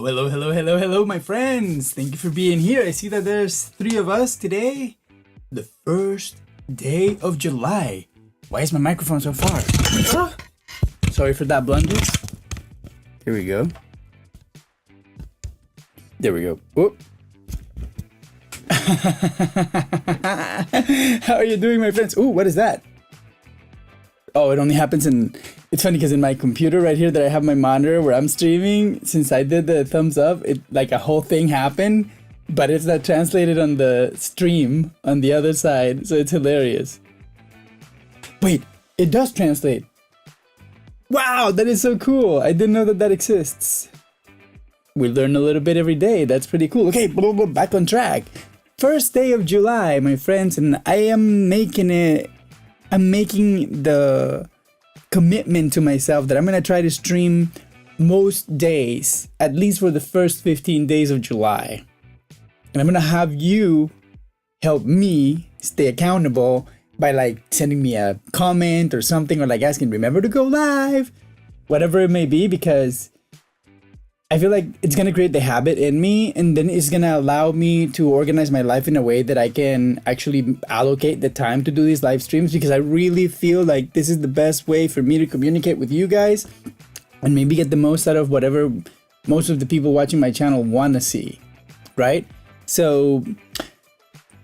Hello, hello, hello, hello, hello, my friends. Thank you for being here. I see that there's 3 of us today. The first day of July. Why is my microphone so far? Ah, sorry for that blunder. Here we go. There we go. Whoop. How are you doing, my friends? Ooh, what is that? Oh, it only happens in... It's funny because in my computer right here that I have my monitor where I'm streaming, since I did the thumbs up, it like a whole thing happened, but it's not translated on the stream on the other side, so it's hilarious. Wait, it does translate. Wow, that is so cool. I didn't know that that exists. We learn a little bit every day. That's pretty cool. Okay, back on track. First day of July, my friends, and I am making it... I'm making the commitment to myself that I'm going to try to stream most days, at least for the first 15 days of July. And I'm going to have you help me stay accountable by like sending me a comment or something, or like asking, remember to go live, whatever it may be, because I feel like it's going to create the habit in me, and then it's going to allow me to organize my life in a way that I can actually allocate the time to do these live streams, because I really feel like this is the best way for me to communicate with you guys and maybe get the most out of whatever most of the people watching my channel want to see, right? So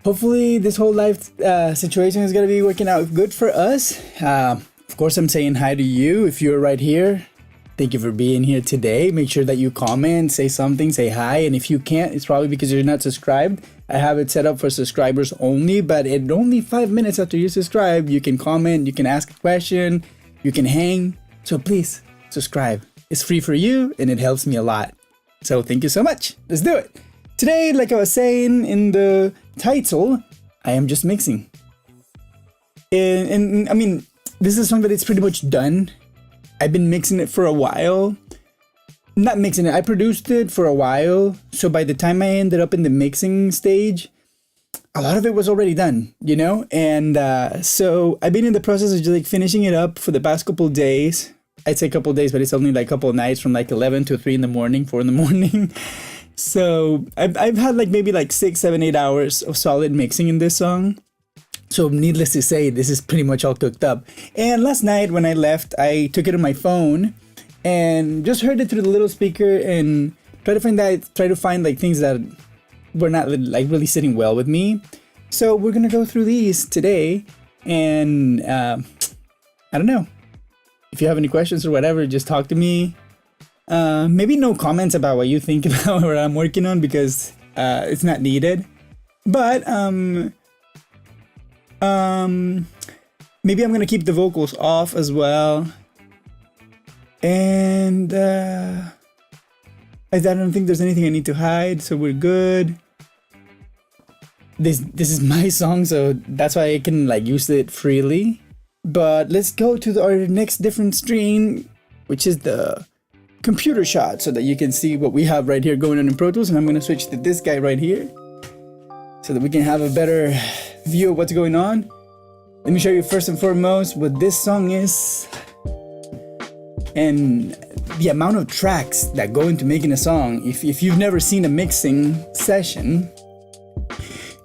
hopefully this whole live situation is going to be working out good for us. Of course, I'm saying hi to you if you're right here. Thank you for being here today. Make sure that you comment, say something, say hi. And if you can't, it's probably because you're not subscribed. I have it set up for subscribers only, but in only 5 minutes after you subscribe, you can comment, you can ask a question, you can hang. So please subscribe. It's free for you and it helps me a lot. So thank you so much. Let's do it. Today, like I was saying in the title, I am just mixing. And I mean, this is a song that it's pretty much done. I've been mixing it for a while. Not mixing it, I produced it for a while. So by the time I ended up in the mixing stage, a lot of it was already done, you know? And so I've been in the process of just like finishing it up for the past couple of days. I'd say a couple of days, but it's only like a couple of nights from like 11 to 3 in the morning, 4 in the morning. So I've had like maybe like 6, 7, 8 hours of solid mixing in this song. So needless to say, this is pretty much all cooked up. And last night when I left, I took it on my phone and just heard it through the little speaker and try to find like things that were not like really sitting well with me. So we're gonna go through these today, and I don't know. If you have any questions or whatever, just talk to me. Maybe no comments about what you think about what I'm working on, because it's not needed. But maybe I'm gonna keep the vocals off as well, and I don't think there's anything I need to hide, so we're good. This is my song, so that's why I can like use it freely. But let's go to our next different screen, which is the computer shot, so that you can see what we have right here going on in Pro Tools. And I'm gonna switch to this guy right here so that we can have a better view of what's going on. Let me show you first and foremost what this song is and the amount of tracks that go into making a song. If you've never seen a mixing session,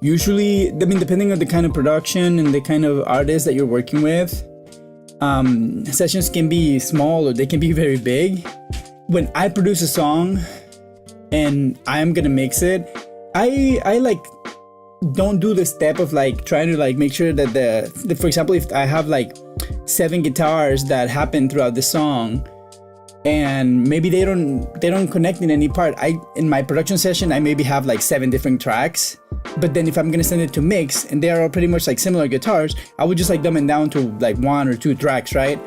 usually, I mean, depending on the kind of production and the kind of artist that you're working with, sessions can be small or they can be very big. When I produce a song and I'm gonna mix it, I like don't do the step of like trying to like make sure that the for example, if I have like 7 guitars that happen throughout the song and maybe they don't connect in any part, in my production session I maybe have like 7 different tracks, but then if I'm gonna send it to mix and they are all pretty much like similar guitars, I would just like dumb it down to like 1 or 2 tracks, right?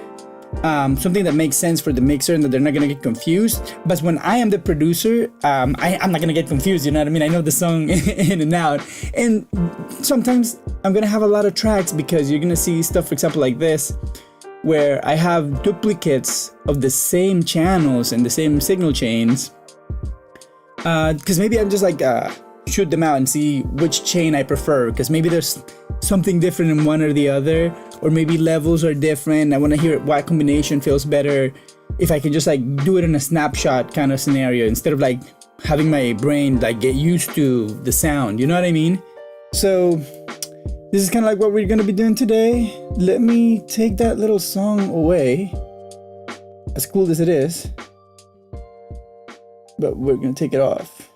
Something that makes sense for the mixer and that they're not gonna get confused. But when I am the producer, I'm not gonna get confused, you know what I mean? I know the song in and out. And sometimes I'm gonna have a lot of tracks, because you're gonna see stuff, for example, like this, where I have duplicates of the same channels and the same signal chains. Because maybe I'm just like shoot them out and see which chain I prefer, because maybe there's something different in one or the other, or maybe levels are different. I want to hear what combination feels better if I can just like do it in a snapshot kind of scenario instead of like having my brain like get used to the sound, you know what I mean? So this is kind of like what we're gonna be doing today. Let me take that little song away, as cool as it is, but we're gonna take it off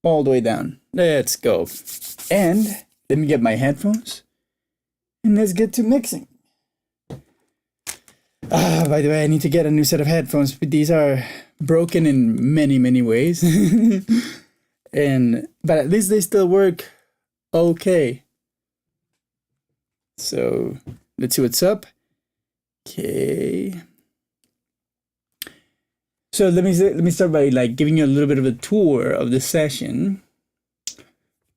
all the way down. Let's go. And let me get my headphones and let's get to mixing. By the way, I need to get a new set of headphones, but these are broken in many ways. But at least they still work okay. So let's see what's up. Okay. So let me start by like giving you a little bit of a tour of the session.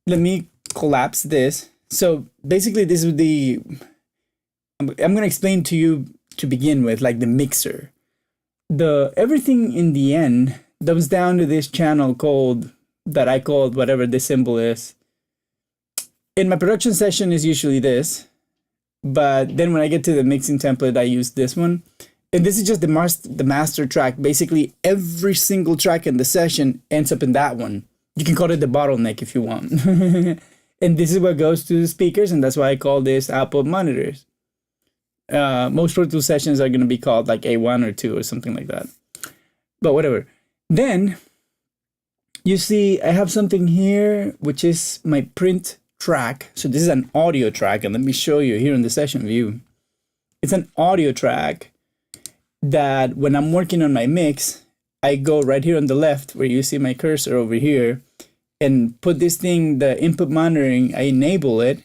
Let me collapse this. So basically this would be, I'm going to explain to you to begin with, like the mixer. Everything in the end comes down to this channel that I called whatever this symbol is. In my production session is usually this, but then when I get to the mixing template, I use this one. And this is just the master track. Basically, every single track in the session ends up in that one. You can call it the bottleneck if you want. And this is what goes to the speakers, and that's why I call this output monitors. Most Pro Tools sessions are going to be called like A1 or 2 or something like that. But whatever. Then, you see I have something here, which is my print track. So this is an audio track, and let me show you here in the session view. It's an audio track that when I'm working on my mix, I go right here on the left where you see my cursor over here and put this thing, the input monitoring, I enable it,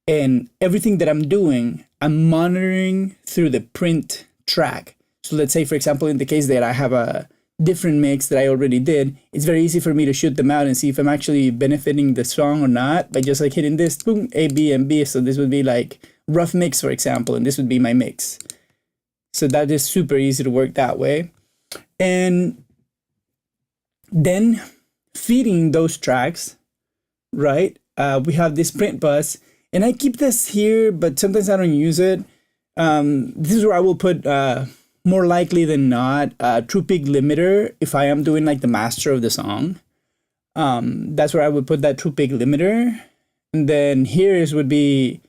and everything that I'm doing, I'm monitoring through the print track. So let's say, for example, in the case that I have a different mix that I already did, it's very easy for me to shoot them out and see if I'm actually benefiting the song or not by just like hitting this, boom, A, B, and B. So this would be like rough mix, for example, and this would be my mix. So that is super easy to work that way. And then feeding those tracks, right? We have this print bus, and I keep this here, but sometimes I don't use it. This is where I will put, more likely than not, a true peak limiter if I am doing like the master of the song. That's where I would put that true peak limiter. And then here would be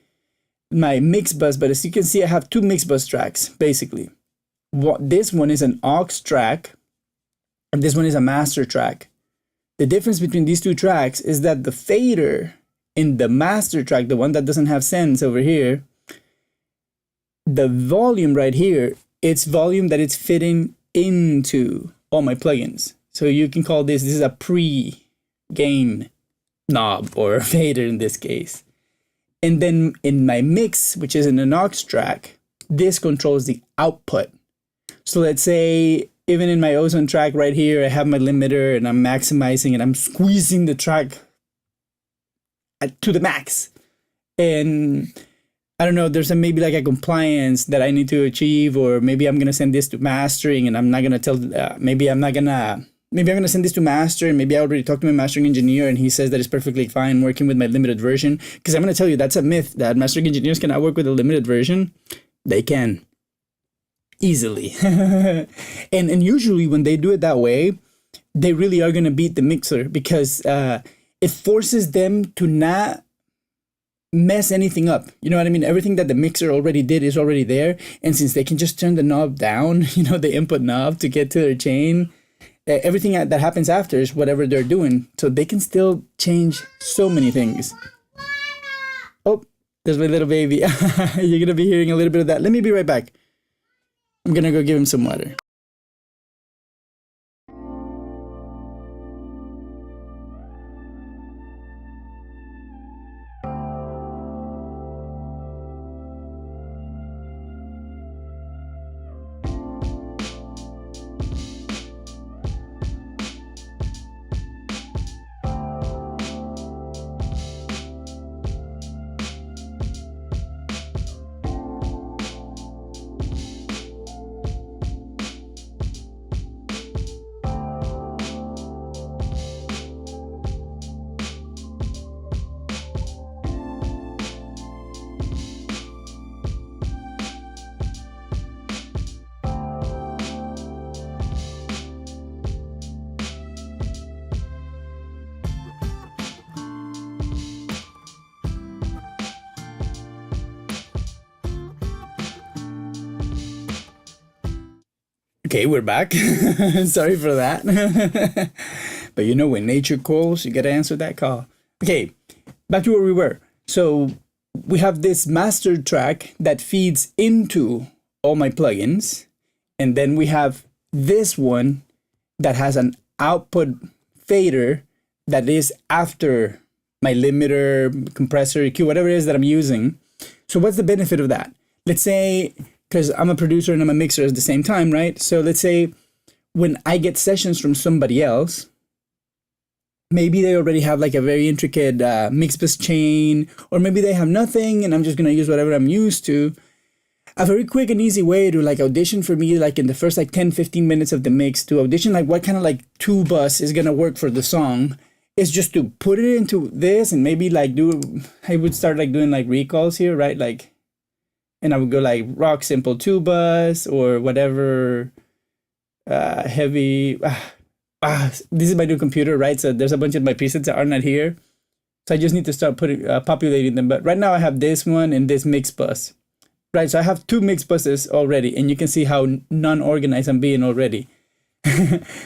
my mix bus, but as you can see, I have two mix bus tracks, basically. This one is an aux track, and this one is a master track. The difference between these two tracks is that the fader in the master track, the one that doesn't have sends over here, the volume right here, it's volume that it's fitting into all my plugins. So you can call this is a pre-gain knob or fader in this case. And then in my mix, which is in an aux track, this controls the output. So let's say even in my ozone track right here, I have my limiter and I'm maximizing and I'm squeezing the track to the max. And I don't know, there's maybe like a compliance that I need to achieve, or maybe I'm going to send this to mastering and I'm not going to tell, maybe I'm going to send this to master, and maybe I already talked to my mastering engineer and he says that it's perfectly fine working with my limited version. Because I'm going to tell you, that's a myth that mastering engineers cannot work with a limited version. They can. Easily. and usually when they do it that way, they really are going to beat the mixer, because it forces them to not mess anything up. You know what I mean? Everything that the mixer already did is already there. And since they can just turn the knob down, the input knob to get to their chain, everything that happens after is whatever they're doing. So they can still change so many things. Oh, there's my little baby. You're going to be hearing a little bit of that. Let me be right back. I'm going to go give him some water. Okay, we're back. Sorry for that. But you know, when nature calls, you gotta answer that call. Okay, back to where we were. So we have this master track that feeds into all my plugins. And then we have this one that has an output fader that is after my limiter, compressor, EQ, whatever it is that I'm using. So what's the benefit of that? Let's say, because I'm a producer and I'm a mixer at the same time, right? So let's say when I get sessions from somebody else, maybe they already have like a very intricate mix bus chain, or maybe they have nothing and I'm just going to use whatever I'm used to. A very quick and easy way to like audition for me, like in the first like 10-15 minutes of the mix, to audition like what kind of like 2-bus is going to work for the song, is just to put it into this and maybe like I would start like doing like recalls here, right? Like, and I would go like rock simple 2-bus or whatever, heavy. This is my new computer, right? So there's a bunch of my presets that are not here. So I just need to start populating them. But right now I have this one and this mix bus, right? So I have 2 mix buses already, and you can see how non-organized I'm being already.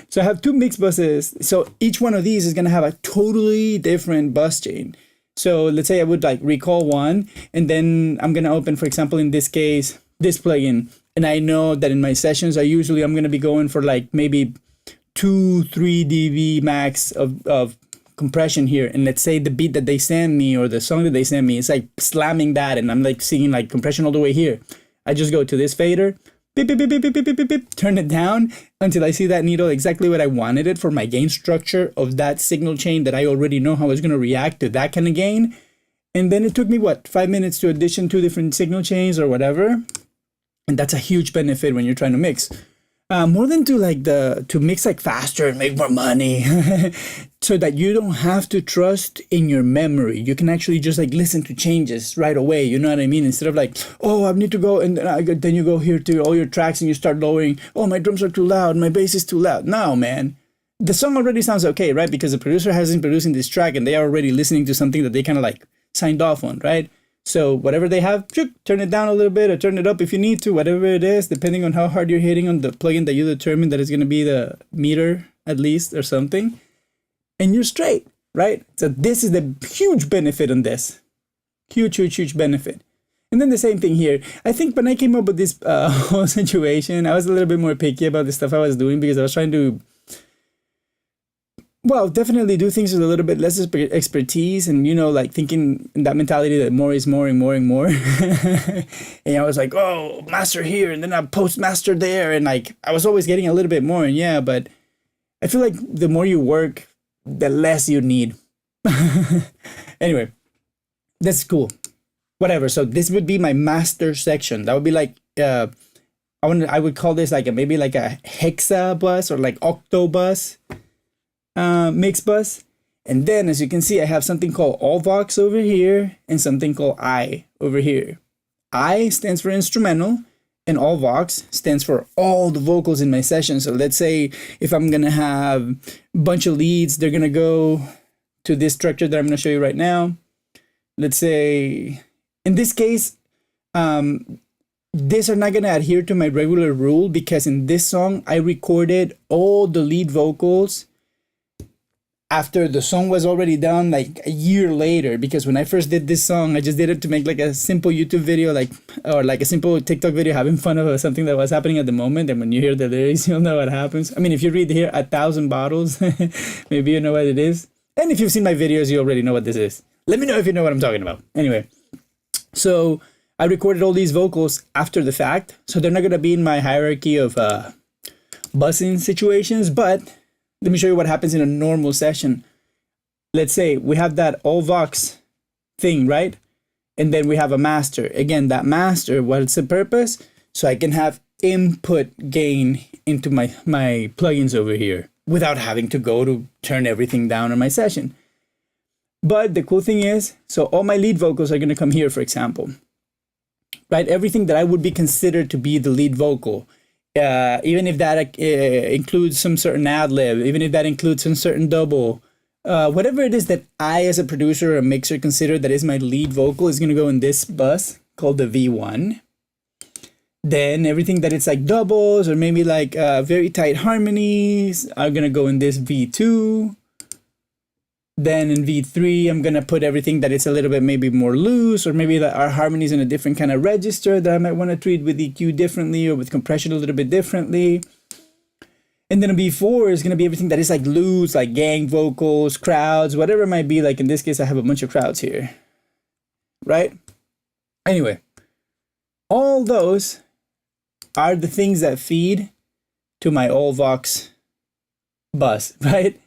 So I have 2 mix buses. So each one of these is going to have a totally different bus chain. So let's say I would like recall one, and then I'm going to open, for example, in this case, this plugin. And I know that in my sessions, I'm going to be going for like maybe 2-3 dB max of compression here. And let's say the beat that they send me or the song that they send me is like slamming that, and I'm like singing like compression all the way here. I just go to this fader, beep, beep, beep, beep, beep, beep, beep, beep, turn it down until I see that needle exactly what I wanted it for my gain structure of that signal chain that I already know how it's going to react to that kind of gain. And then it took me, 5 minutes to audition 2 different signal chains or whatever. And that's a huge benefit when you're trying to mix. More than to mix like faster and make more money, so that you don't have to trust in your memory. You can actually just like listen to changes right away. You know what I mean? Instead of like, oh, I need to go, and then you go here to all your tracks and you start lowering. Oh, my drums are too loud. My bass is too loud. No, man. The song already sounds okay, right? Because the producer has been producing this track and they are already listening to something that they kind of like signed off on, right? So whatever they have, turn it down a little bit or turn it up if you need to, whatever it is, depending on how hard you're hitting on the plugin that you determine that is going to be the meter at least or something. And you're straight, right? So this is the huge benefit on this. Huge, huge, huge benefit. And then the same thing here. I think when I came up with this whole situation, I was a little bit more picky about the stuff I was doing because I was trying to, well, definitely do things with a little bit less expertise, and, you know, like thinking in that mentality that more is more and more and more. And I was like, oh, master here, and then I post master there, and like I was always getting a little bit more, and yeah, but I feel like the more you work, the less you need. Anyway, that's cool. Whatever. So this would be my master section. That would be like I would call this like maybe like a hexa bus or like octo bus. Mix bus. And then, as you can see, I have something called all vox over here and something called I over here. I stands for instrumental and all vox stands for all the vocals in my session. So let's say if I'm gonna have a bunch of leads, they're gonna go to this structure that I'm gonna show you right now. Let's say in this case, these are not gonna adhere to my regular rule because in this song I recorded all the lead vocals after the song was already done like a year later, because when I first did this song, I just did it to make like a simple YouTube video, or like a simple TikTok video having fun of something that was happening at the moment. And when you hear the lyrics, you'll know what happens. I mean, if you read here 1,000 bottles, maybe you know what it is. And if you've seen my videos, you already know what this is. Let me know if you know what I'm talking about. Anyway, so I recorded all these vocals after the fact, so they're not gonna be in my hierarchy of bussing situations, but let me show you what happens in a normal session. Let's say we have that all vox thing, right? And then we have a master. Again, that master, what's the purpose? So I can have input gain into my plugins over here without having to go to turn everything down in my session. But the cool thing is, so all my lead vocals are going to come here, for example, right? Everything that I would be considered to be the lead vocal, even if that includes some certain ad lib, even if that includes some certain double, whatever it is that I as a producer or a mixer consider that is my lead vocal is going to go in this bus called the V1. Then everything that it's like doubles or maybe like very tight harmonies are gonna go in this V2. Then in V3, I'm gonna put everything that it's a little bit maybe more loose, or maybe that our harmonies in a different kind of register that I might want to treat with EQ differently or with compression a little bit differently. And then a B4 is gonna be everything that is like loose, like gang vocals, crowds, whatever it might be. Like in this case, I have a bunch of crowds here, right? Anyway, all those are the things that feed to my all Vox bus, right?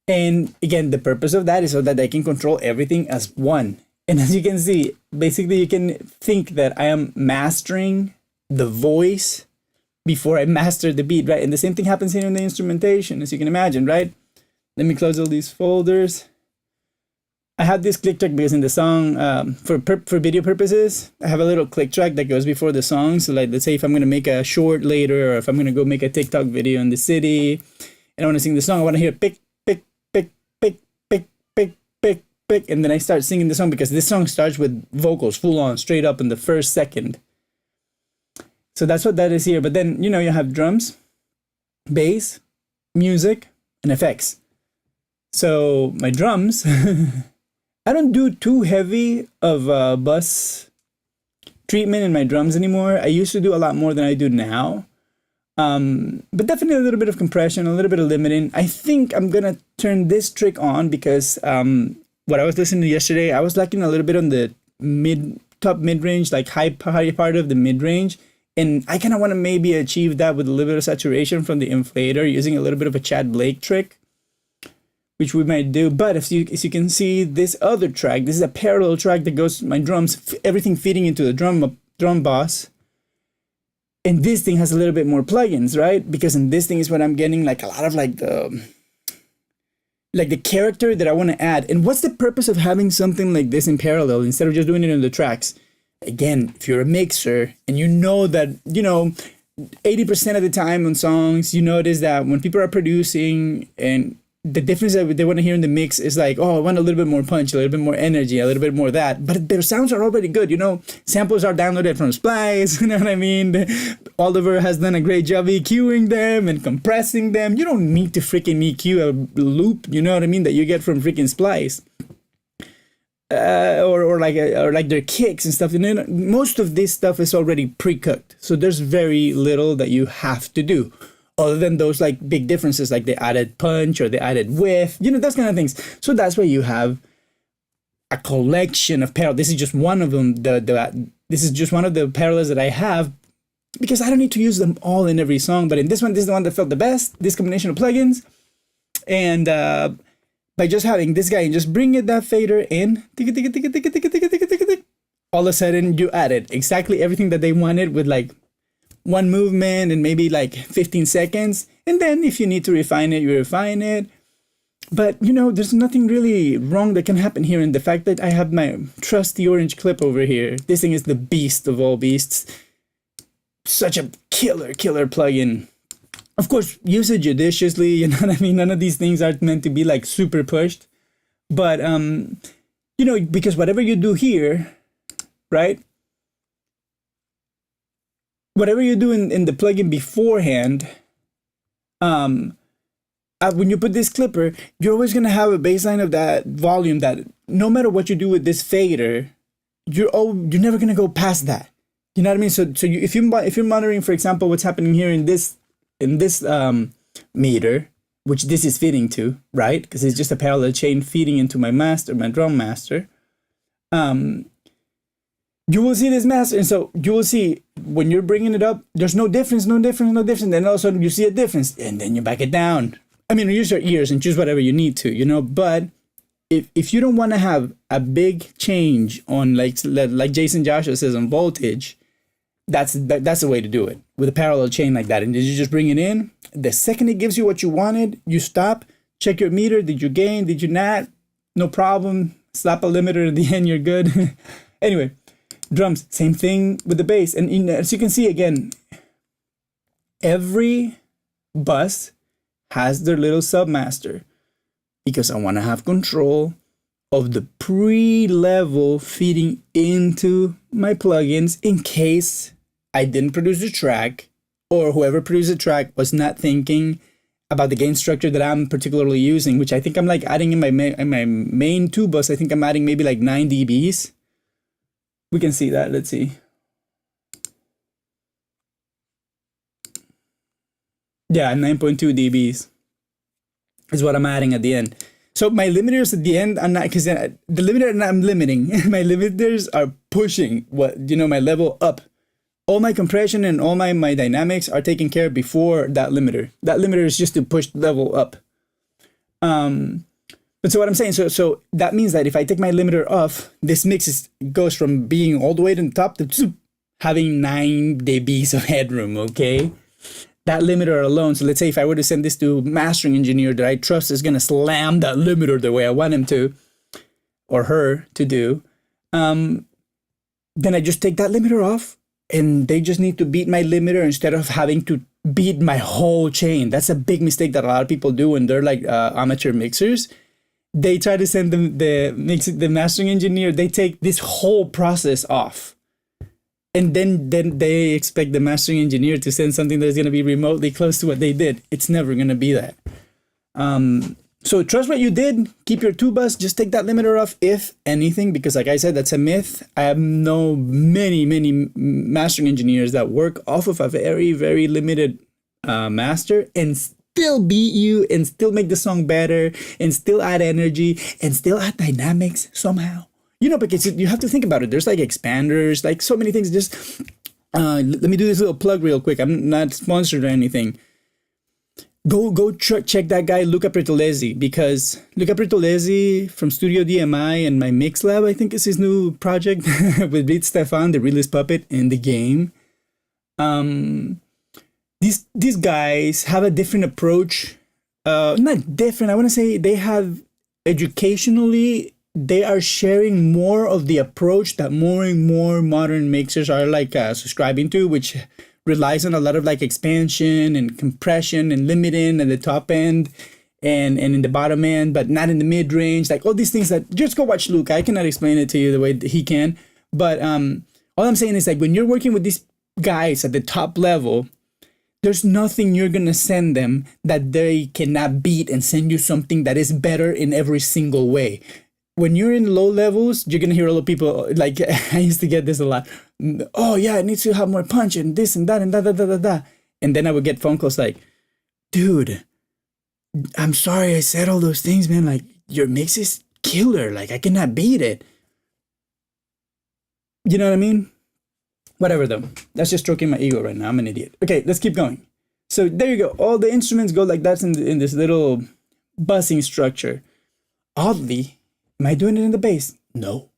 And again, the purpose of that is so that I can control everything as one. And as you can see, basically you can think that I am mastering the voice before I master the beat, right? And the same thing happens here in the instrumentation, as you can imagine, right? Let me close all these folders. I have this click track because in the song, for video purposes, I have a little click track that goes before the song. So like, let's say if I'm gonna make a short later, or if I'm gonna go make a TikTok video in the city, and I wanna sing the song, I wanna hear pick, pick, pick, pick, pick, pick, pick, pick, and then I start singing the song because this song starts with vocals full on, straight up in the first second. So that's what that is here. But then, you have drums, bass, music, and effects. So my drums, I don't do too heavy of a bus treatment in my drums anymore. I used to do a lot more than I do now. But definitely a little bit of compression, a little bit of limiting. I think I'm going to turn this trick on because what I was listening to yesterday, I was lacking a little bit on the top mid-range, like high part of the mid-range. And I kind of want to maybe achieve that with a little bit of saturation from the inflator using a little bit of a Chad Blake trick, which we might do. But as you can see, this other track, this is a parallel track that goes my drums, everything feeding into the drum boss. And this thing has a little bit more plugins, right? Because in this thing is when I'm getting like a lot of like the character that I want to add. And what's the purpose of having something like this in parallel instead of just doing it in the tracks? Again, if you're a mixer and you know that, 80% of the time on songs, you notice that when people are producing and the difference that they want to hear in the mix is like, oh, I want a little bit more punch, a little bit more energy, a little bit more that. But their sounds are already good, Samples are downloaded from Splice, you know what I mean? Oliver has done a great job EQing them and compressing them. You don't need to freaking EQ a loop, you know what I mean, that you get from freaking Splice. Or like their kicks and stuff. Most of this stuff is already pre-cooked. So there's very little that you have to do. Other than those like big differences, like the added punch or the added width, those kind of things. So that's why you have a collection of parallels. This is just one of them. This is just one of the parallels that I have because I don't need to use them all in every song. But in this one, this is the one that felt the best. This combination of plugins, and by just having this guy and just bringing that fader in, all of a sudden you added exactly everything that they wanted with like one movement and maybe like 15 seconds. And then if you need to refine it, you refine it. But, there's nothing really wrong that can happen here in the fact that I have my trusty orange clip over here. This thing is the beast of all beasts. Such a killer plugin. Of course, use it judiciously, you know what I mean? None of these things are meant to be like super pushed. But, because whatever you do here, right? Whatever you do in the plugin beforehand, when you put this clipper, you're always going to have a baseline of that volume that no matter what you do with this fader, you're never going to go past that. You know what I mean? So if you're monitoring, for example, what's happening here in this meter, which this is feeding to, right? Because it's just a parallel chain feeding into my drum master. You will see this master, and so you will see when you're bringing it up, there's no difference. Then all of a sudden you see a difference, and then you back it down. I mean, use your ears and choose whatever you need to, But if you don't want to have a big change on like Jason Joshua says on voltage, that's the way to do it with a parallel chain like that. And you just bring it in. The second it gives you what you wanted, you stop, check your meter. Did you gain? Did you not? No problem. Slap a limiter at the end. You're good. Anyway. Drums, same thing with the bass. And as you can see, again, every bus has their little submaster because I want to have control of the pre-level feeding into my plugins in case I didn't produce the track, or whoever produced the track was not thinking about the gain structure that I'm particularly using, which I think I'm like adding in my main 2 bus. I think I'm adding maybe like 9 dBs. We can see that. Let's see. Yeah, 9.2 dBs is what I'm adding at the end. So my limiters at the end, I'm not, because the limiter I'm limiting. My limiters are pushing my level up. All my compression and all my dynamics are taken care of before that limiter. That limiter is just to push the level up. But so what I'm saying, so that means that if I take my limiter off, this mix goes from being all the way to the top to having 9 dBs of headroom, okay? That limiter alone. So let's say if I were to send this to mastering engineer that I trust is going to slam that limiter the way I want him to, or her to do, then I just take that limiter off, and they just need to beat my limiter instead of having to beat my whole chain. That's a big mistake that a lot of people do when they're like amateur mixers. They try to send them the mastering engineer. They take this whole process off. And then they expect the mastering engineer to send something that's going to be remotely close to what they did. It's never going to be that. So trust what you did. Keep your 2 bus. Just take that limiter off, if anything, because like I said, that's a myth. I know many mastering engineers that work off of a very, very limited master and still beat you and still make the song better and still add energy and still add dynamics somehow. Because you have to think about it. There's like expanders, like so many things. Just let me do this little plug real quick. I'm not sponsored or anything. Go check that guy, Luca Pretolesi, because Luca Pretolesi from Studio DMI and My Mix Lab, I think is his new project with Beat Stefan, the realist puppet in the game. These guys have a different approach. Not different. I want to say they have educationally. They are sharing more of the approach that more and more modern mixers are like subscribing to, which relies on a lot of like expansion and compression and limiting at the top end and in the bottom end, but not in the mid range. Like all these things that just go watch Luke. I cannot explain it to you the way that he can. But all I'm saying is like when you're working with these guys at the top level, there's nothing you're going to send them that they cannot beat and send you something that is better in every single way. When you're in low levels, you're going to hear a lot of people, like, I used to get this a lot. Oh, yeah, it needs to have more punch and this and that and da. And then I would get phone calls like, dude, I'm sorry I said all those things, man. Like, your mix is killer. Like, I cannot beat it. You know what I mean? Whatever, though. That's just stroking my ego right now. I'm an idiot. Okay, let's keep going. So there you go. All the instruments go like that in this little buzzing structure. Oddly, am I doing it in the bass? No.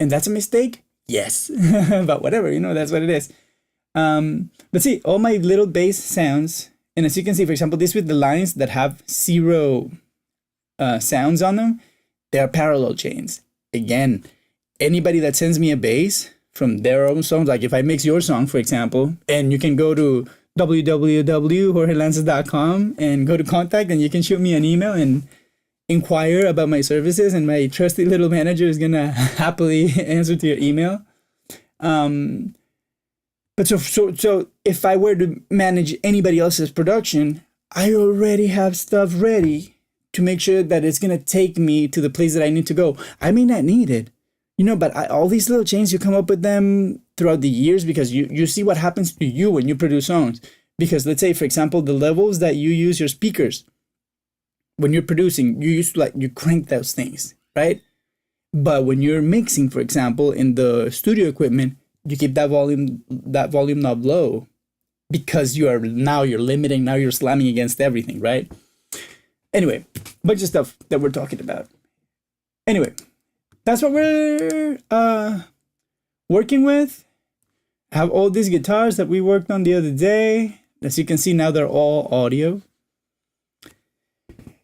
And that's a mistake? Yes. But whatever, that's what it is. But see, all my little bass sounds, and as you can see, for example, this with the lines that have 0 sounds on them, they are parallel chains. Again, anybody that sends me a bass from their own songs, like if I mix your song, for example, and you can go to www.jorgelances.com and go to contact, and you can shoot me an email and inquire about my services, and my trusty little manager is gonna happily answer to your email. But so if I were to manage anybody else's production, I already have stuff ready to make sure that it's gonna take me to the place that I need to go. I may not need it, but all these little chains, you come up with them throughout the years because you see what happens to you when you produce songs. Because let's say, for example, the levels that you use your speakers. When you're producing, you crank those things, right? But when you're mixing, for example, in the studio equipment, you keep that volume knob low because you're limiting, now you're slamming against everything, right? Anyway, bunch of stuff that we're talking about. Anyway, that's what we're working with. I have all these guitars that we worked on the other day. As you can see, now they're all audio.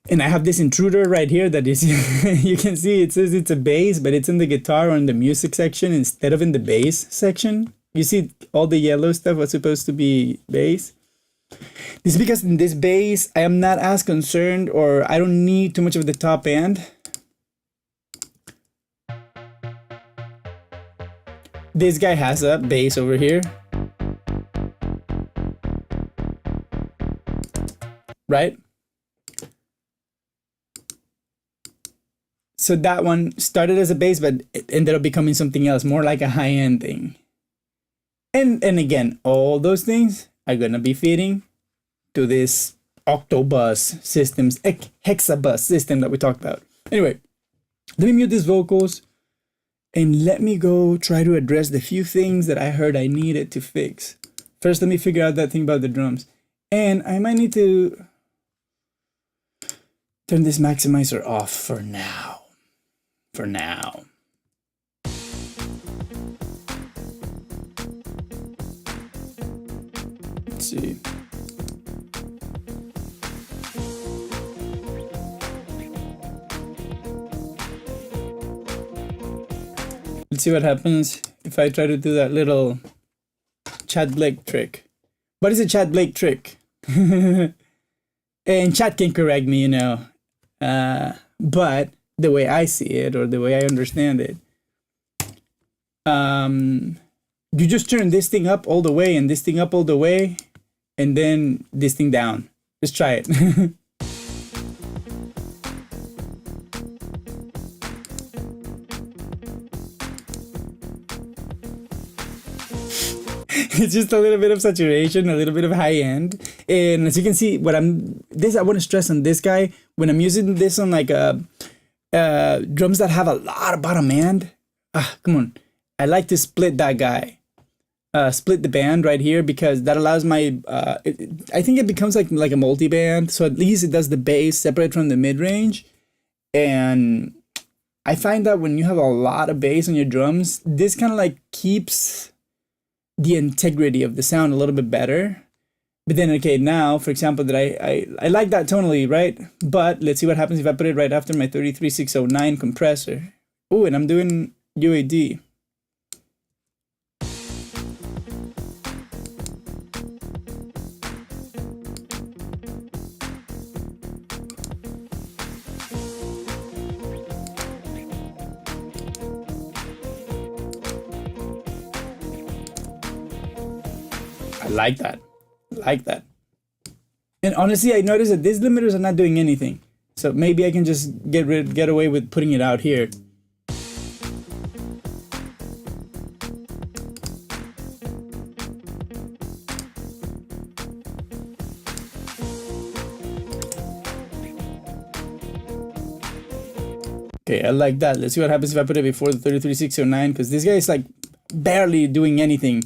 And I have this intruder right here that is, you can see it says it's a bass, but it's in the guitar or in the music section instead of in the bass section. You see all the yellow stuff was supposed to be bass. This is because in this bass, I am not as concerned, or I don't need too much of the top end. This guy has a bass over here. right? So that one started as a bass, but it ended up becoming something else, more like a high-end thing. And again, all those things are gonna be feeding to this octobus systems, hexabus system that we talked about. Anyway, let me mute these vocals and let me go try to address the few things that I heard I needed to fix. First, let me figure out that thing about the drums. And I might need to turn this maximizer off for now. For now. Let's see. Let's see what happens if I try to do that little Chad Blake trick. What is a Chad Blake trick? And Chad can correct me, you know. But the way I see it, or the way I understand it, you just turn this thing up all the way and this thing up all the way, and then this thing down. Let's try it. It's just a little bit of saturation, a little bit of high end. And as you can see, I want to stress on this guy, when I'm using this on like drums that have a lot of bottom end, come on, I like to split that guy, split the band right here, because that allows my I think it becomes like a multi-band, so at least it does the bass separate from the mid-range. And I find that when you have a lot of bass on your drums, this kind of like keeps the integrity of the sound a little bit better. But then, okay, now, for example, that I like that tonally, right? But let's see what happens if I put it right after my 33609 compressor. Oh, and I'm doing UAD. I like that. Like that. And honestly, I noticed that these limiters are not doing anything. So maybe I can just get away with putting it out here. Okay, I like that. Let's see what happens if I put it before the 33609, because this guy is like barely doing anything.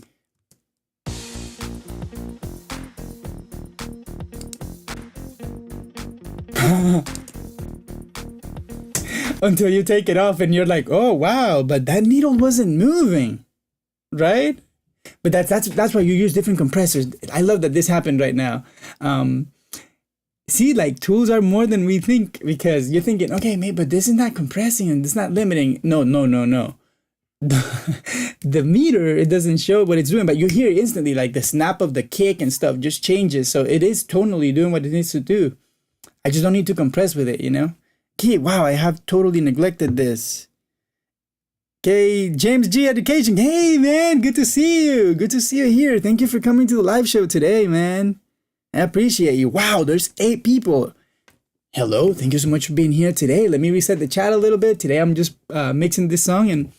Until you take it off and you're like, oh wow, but that needle wasn't moving, right? But that's why you use different compressors. I love that this happened right now. See, like, tools are more than we think, because you're thinking, okay, mate, but this is not compressing and it's not limiting. No. The meter, it doesn't show what it's doing, but you hear instantly, like the snap of the kick and stuff just changes. So it is tonally doing what it needs to do. I just don't need to compress with it, you know? Okay, wow, I have totally neglected this. Okay, James G Education. Hey, man, good to see you. Good to see you here. Thank you for coming to the live show today, man. I appreciate you. Wow, there's 8 people. Hello, thank you so much for being here today. Let me reset the chat a little bit. Today I'm just mixing this song and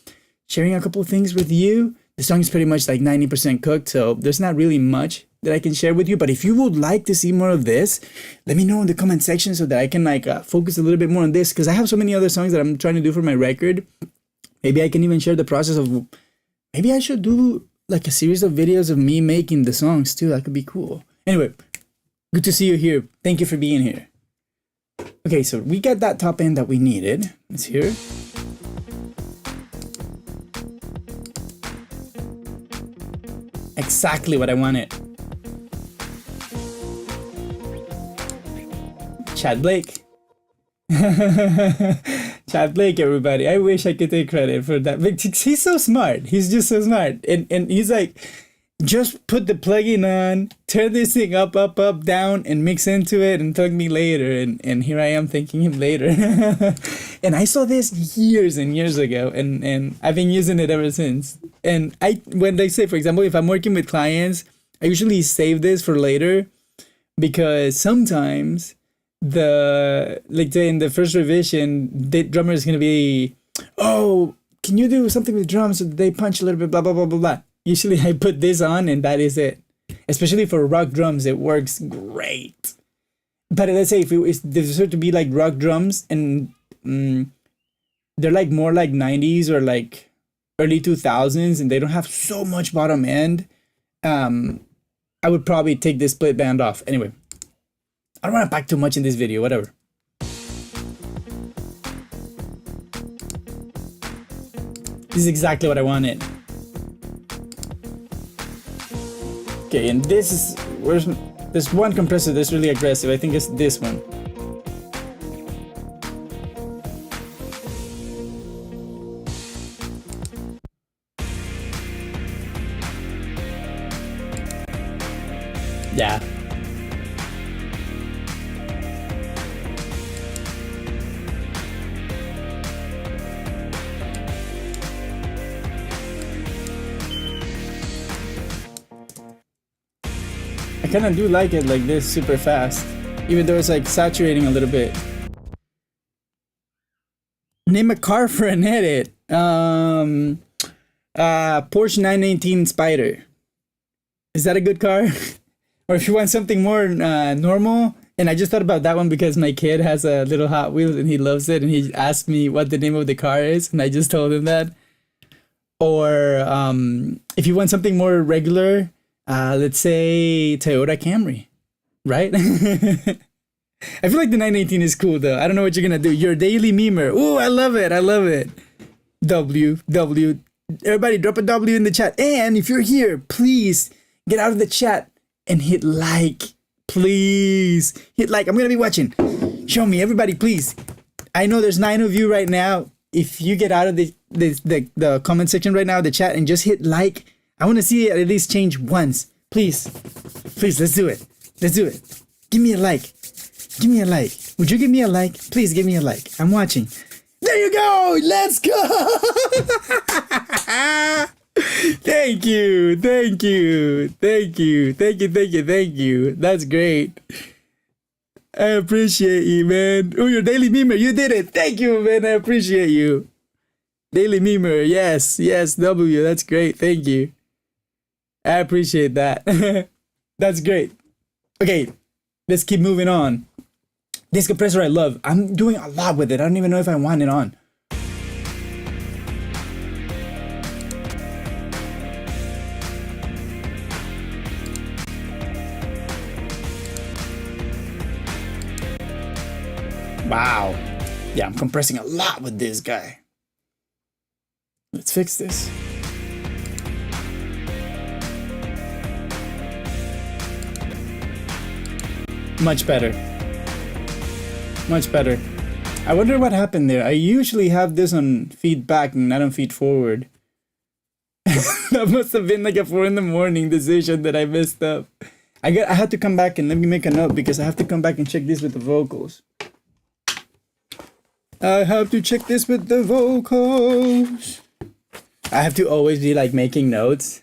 sharing a couple of things with you. The song is pretty much like 90% cooked, so there's not really much that I can share with you. But if you would like to see more of this, let me know in the comment section so that I can like focus a little bit more on this, because I have so many other songs that I'm trying to do for my record. Maybe I can even share the process of, maybe I should do like a series of videos of me making the songs too. That could be cool. Anyway, good to see you here. Thank you for being here. Okay, so we got that top end that we needed. Let's hear. Exactly what I wanted. Chad Blake. Chad Blake, everybody. I wish I could take credit for that. But he's so smart. He's just so smart. And he's like, just put the plugin on, turn this thing up, down, and mix into it, and thank me later. And here I am thanking him later. And I saw this years and years ago, and I've been using it ever since. And when they say, for example, if I'm working with clients, I usually save this for later. because sometimes like say in the first revision, the drummer is gonna be, oh, can you do something with drums so they punch a little bit, blah blah blah blah blah. Usually I put this on and that is it. Especially for rock drums, it works great. But let's say if there's to be like rock drums and they're like more like 90s or like early 2000s and they don't have so much bottom end, I would probably take this split band off. Anyway, I don't want to pack too much in this video, whatever. This is exactly what I wanted. Okay, and this is, there's one compressor that's really aggressive. I think it's this one. Yeah. I kind of do like it like this, super fast, even though it's like saturating a little bit. Name a car for an edit. Porsche 919 Spider. Is that a good car? Or if you want something more normal, and I just thought about that one because my kid has a little Hot Wheels and he loves it, and he asked me what the name of the car is, and I just told him that. Or if you want something more regular, let's say Toyota Camry, right? I feel like the 918 is cool though. I don't know what you're gonna do. Your daily memer. Ooh, I love it. I love it. W. Everybody drop a W in the chat. And if you're here, please get out of the chat and hit like. Please hit like. I'm gonna be watching. Show me, everybody, please. I know there's 9 of you right now. If you get out of the comment section right now, the chat, and just hit like. I want to see it at least change once. Please, let's do it. Let's do it. Give me a like. Give me a like. Would you give me a like? Please give me a like. I'm watching. There you go. Let's go. Thank you. That's great. I appreciate you, man. Oh, your daily memer. You did it. Thank you, man. I appreciate you. Daily memer. Yes, W. That's great. Thank you. I appreciate that. That's great. Okay, let's keep moving on. This compressor I love. I'm doing a lot with it. I don't even know if I want it on. Wow. Yeah, I'm compressing a lot with this guy. Let's fix this. Much better. Much better. I wonder what happened there. I usually have this on feed back and not on feed forward. That must have been like a 4 a.m. decision that I messed up. I had to come back and let me make a note because I have to come back and check this with the vocals. I have to check this with the vocals. I have to always be like making notes.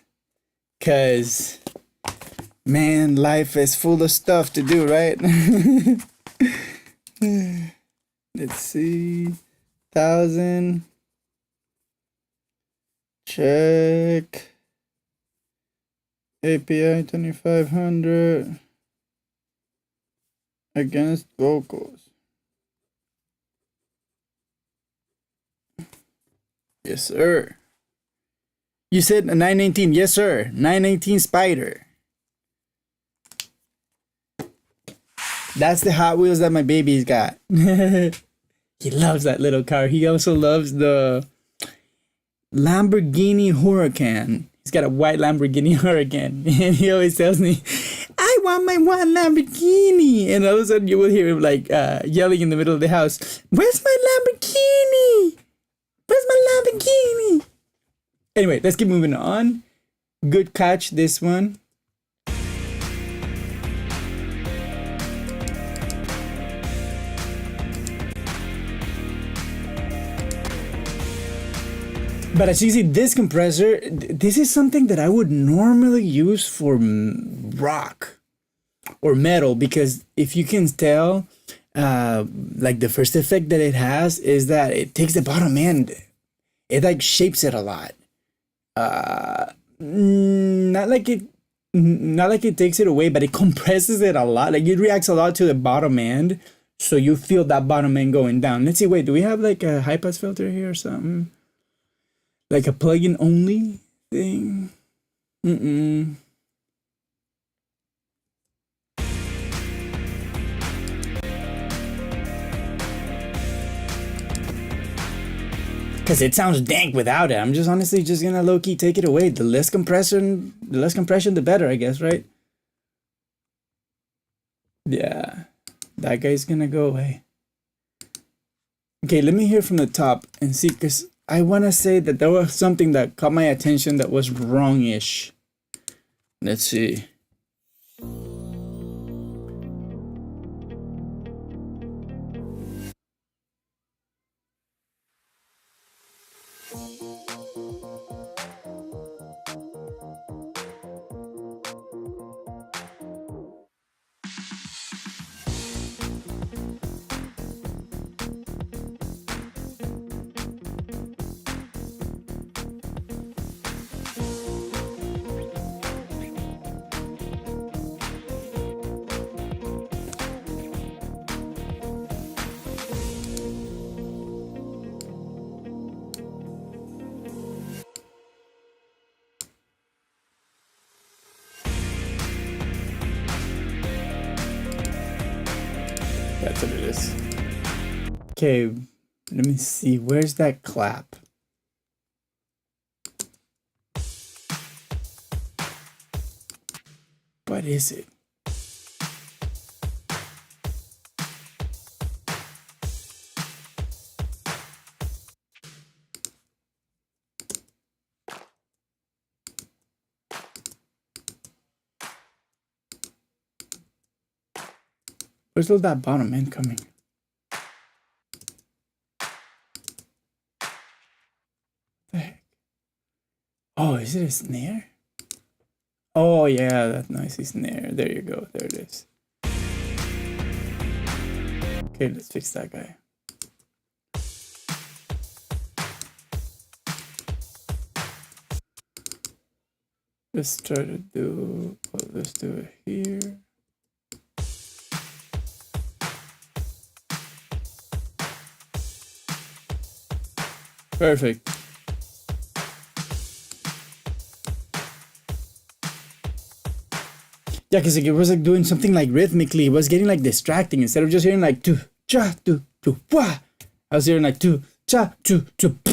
Cause man, life is full of stuff to do, right? Let's see. 1,000. Check. API 2500. Against vocals. Yes, sir. You said a 919. Yes, sir. 919 Spider. That's the Hot Wheels that my baby's got. He loves that little car. He also loves the Lamborghini Huracan. He's got a white Lamborghini Huracan. And he always tells me, I want my white Lamborghini. And all of a sudden you will hear him like yelling in the middle of the house, where's my Lamborghini? Where's my Lamborghini? Anyway, let's keep moving on. Good catch, this one. But as you see, this compressor, this is something that I would normally use for rock or metal, because if you can tell, like the first effect that it has is that it takes the bottom end, it like shapes it a lot. Not like it, not like it takes it away, but it compresses it a lot. Like it reacts a lot to the bottom end, so you feel that bottom end going down. Let's see. Wait, do we have like a high pass filter here or something? Like a plugin only thing? Because it sounds dank without it. I'm just honestly just gonna low key take it away. The less compression, the better, I guess, right? Yeah, that guy's gonna go away. Okay, let me hear from the top and see, because I want to say that there was something that caught my attention that was wrong-ish. Let's see. That's what it is. Okay, let me see. Where's that clap? What is it? Where's all that bottom end coming? What the heck? Oh, is it a snare? Oh yeah, that noisy snare. There you go. There it is. Okay, let's fix that guy. Let's try to do, well, let's do it here. Perfect. Yeah, because it was like doing something like rhythmically. It was getting like distracting instead of just hearing like tu cha tu wah. I was hearing like tu cha tu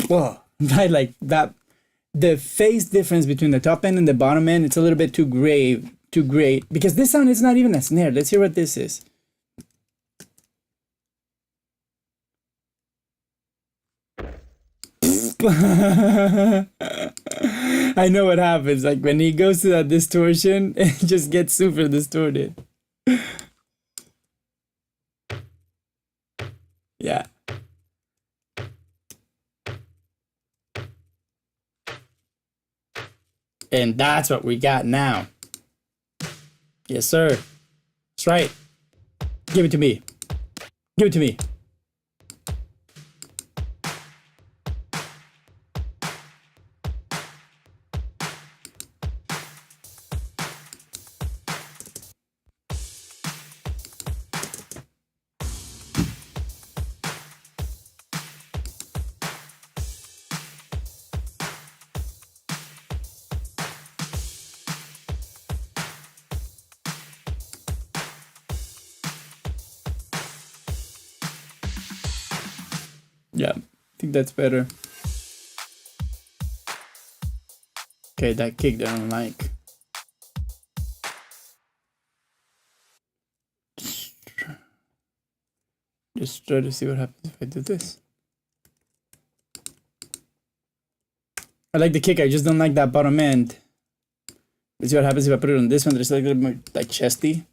wah. Right, like that. The phase difference between the top end and the bottom end, it's a little bit too great. Because this sound is not even a snare. Let's hear what this is. I know what happens. Like when he goes to that distortion, it just gets super distorted. Yeah. And that's what we got now. Yes, sir. That's right. Give it to me. Give it to me. Yeah, I think that's better. Okay, that kick I don't like. Just try to see what happens if I do this. I like the kick, I just don't like that bottom end. Let's see what happens if I put it on this one. There's like a little more like chesty.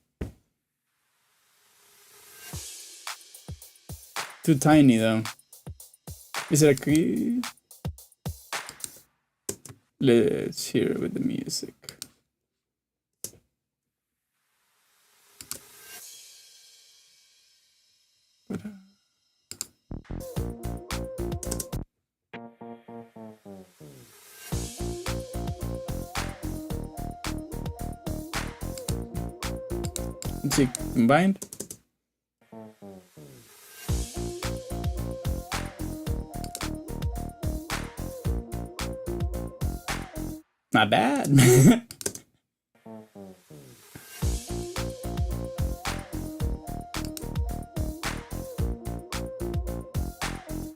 Too tiny though. Is it a key? Let's hear it with the music. music combined. Not bad.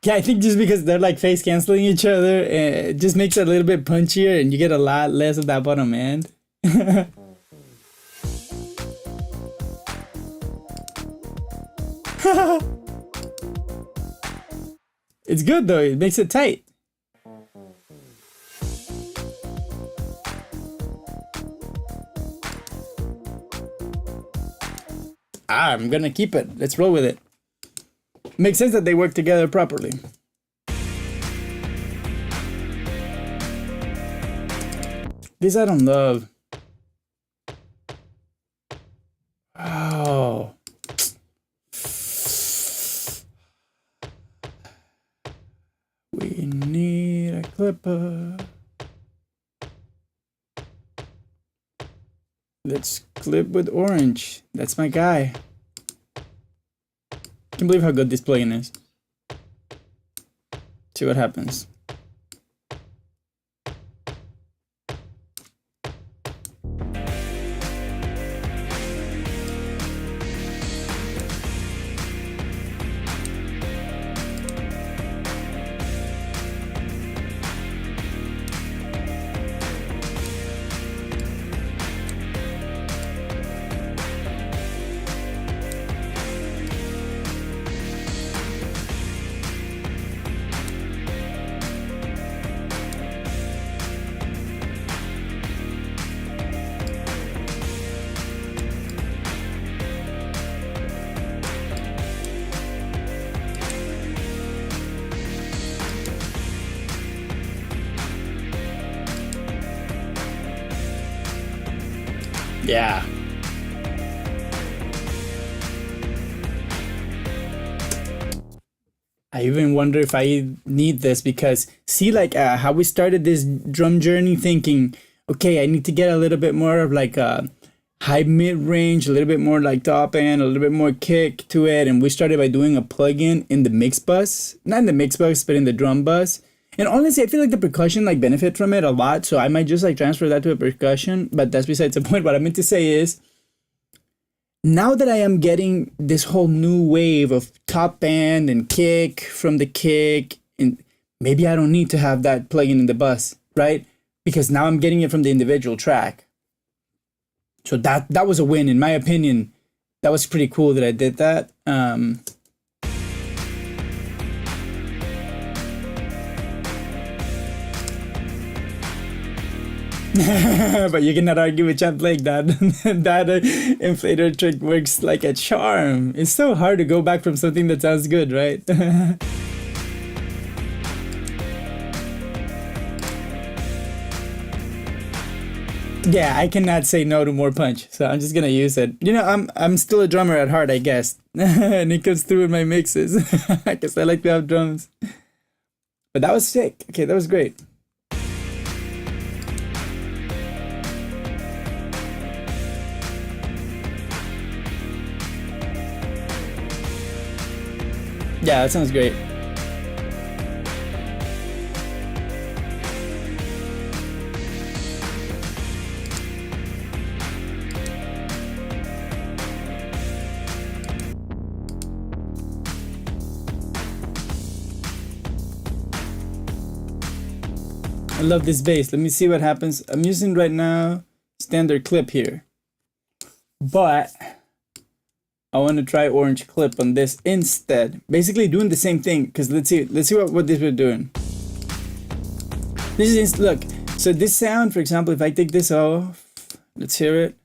Yeah, I think just because they're like face canceling each other, it just makes it a little bit punchier and you get a lot less of that bottom end. It's good though, it makes it tight. I'm gonna keep it. Let's roll with it. Makes sense that they work together properly. This I don't love. Oh. We need a clipper. Let's clip with orange. That's my guy. Can't believe how good this plugin is. See what happens. Yeah. I even wonder if I need this because see like how we started this drum journey thinking, okay, I need to get a little bit more of like a high mid range, a little bit more like top end, a little bit more kick to it. And we started by doing a plugin in the mix bus, not in the mix bus, but in the drum bus. And honestly, I feel like the percussion like benefit from it a lot. So I might just like transfer that to a percussion, but that's besides the point. What I meant to say is, now that I am getting this whole new wave of top band and kick from the kick, and maybe I don't need to have that plugin in the bus, right? Because now I'm getting it from the individual track. So that was a win in my opinion. That was pretty cool that I did that. But you cannot argue with Champ Blake that that inflator trick works like a charm. It's so hard to go back from something that sounds good, right? Yeah, I cannot say no to more punch, so I'm just gonna use it. You know, I'm still a drummer at heart, I guess, and it comes through in my mixes. I guess I like to have drums. But that was sick. Okay, that was great. Yeah, that sounds great. I love this bass. Let me see what happens. I'm using right now standard clip here, but I want to try orange clip on this instead. Basically doing the same thing, because let's see what this we're doing. This is, look, so this sound, for example, if I take this off, let's hear it.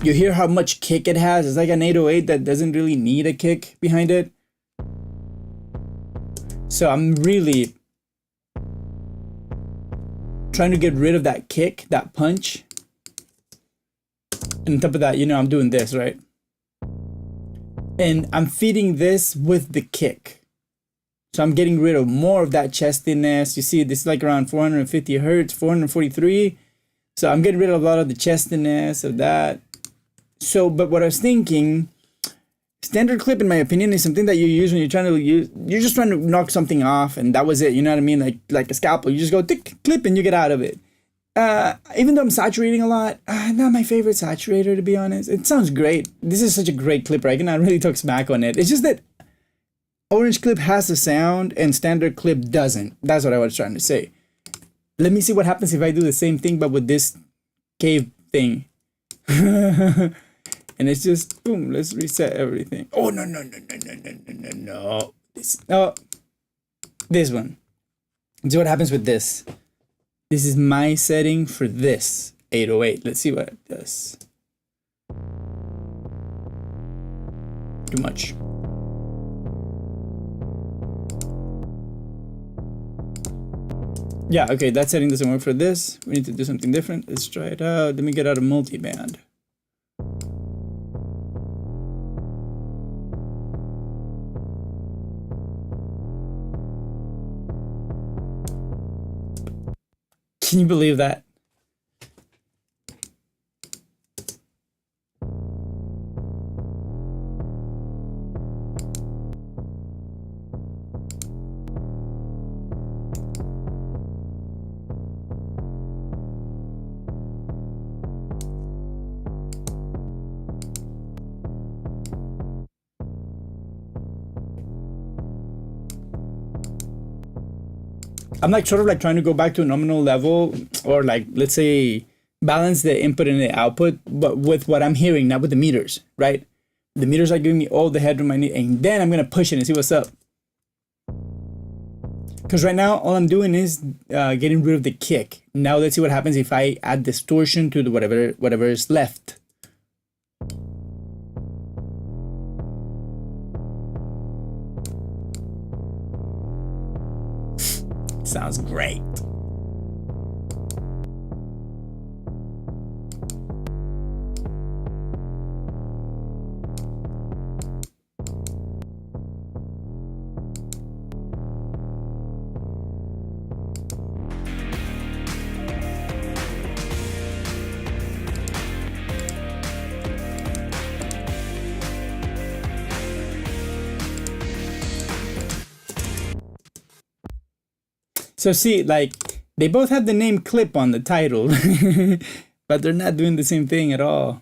You hear how much kick it has. It's like an 808 that doesn't really need a kick behind it. So I'm really trying to get rid of that kick, that punch. And on top of that, you know, I'm doing this, right? And I'm feeding this with the kick. So I'm getting rid of more of that chestiness. You see, this is like around 450 hertz, 443. So I'm getting rid of a lot of the chestiness of that. So, but what I was thinking, standard clip, in my opinion, is something that you use when you're trying to you're just trying to knock something off, and that was it. You know what I mean? Like a scalpel, you just go tick, clip, and you get out of it. Even though I'm saturating a lot, not my favorite saturator, to be honest. It sounds great. This is such a great clipper. I cannot really talk smack on it. It's just that orange clip has a sound and standard clip doesn't. That's what I was trying to say. Let me see what happens if I do the same thing, but with this cave thing. And it's just, boom, let's reset everything. Oh, no. This one. See what happens with this. This is my setting for this 808. Let's see what it does. Too much. Yeah, okay, that setting doesn't work for this. We need to do something different. Let's try it out. Let me get out of multiband. Can you believe that? I'm like sort of like trying to go back to a nominal level, or like, let's say, balance the input and the output, but with what I'm hearing, not with the meters, right? The meters are giving me all the headroom I need, and then I'm gonna push it and see what's up. Because right now, all I'm doing is getting rid of the kick. Now let's see what happens if I add distortion to the whatever is left. Sounds great. So see, like, they both have the name clip on the title, but they're not doing the same thing at all.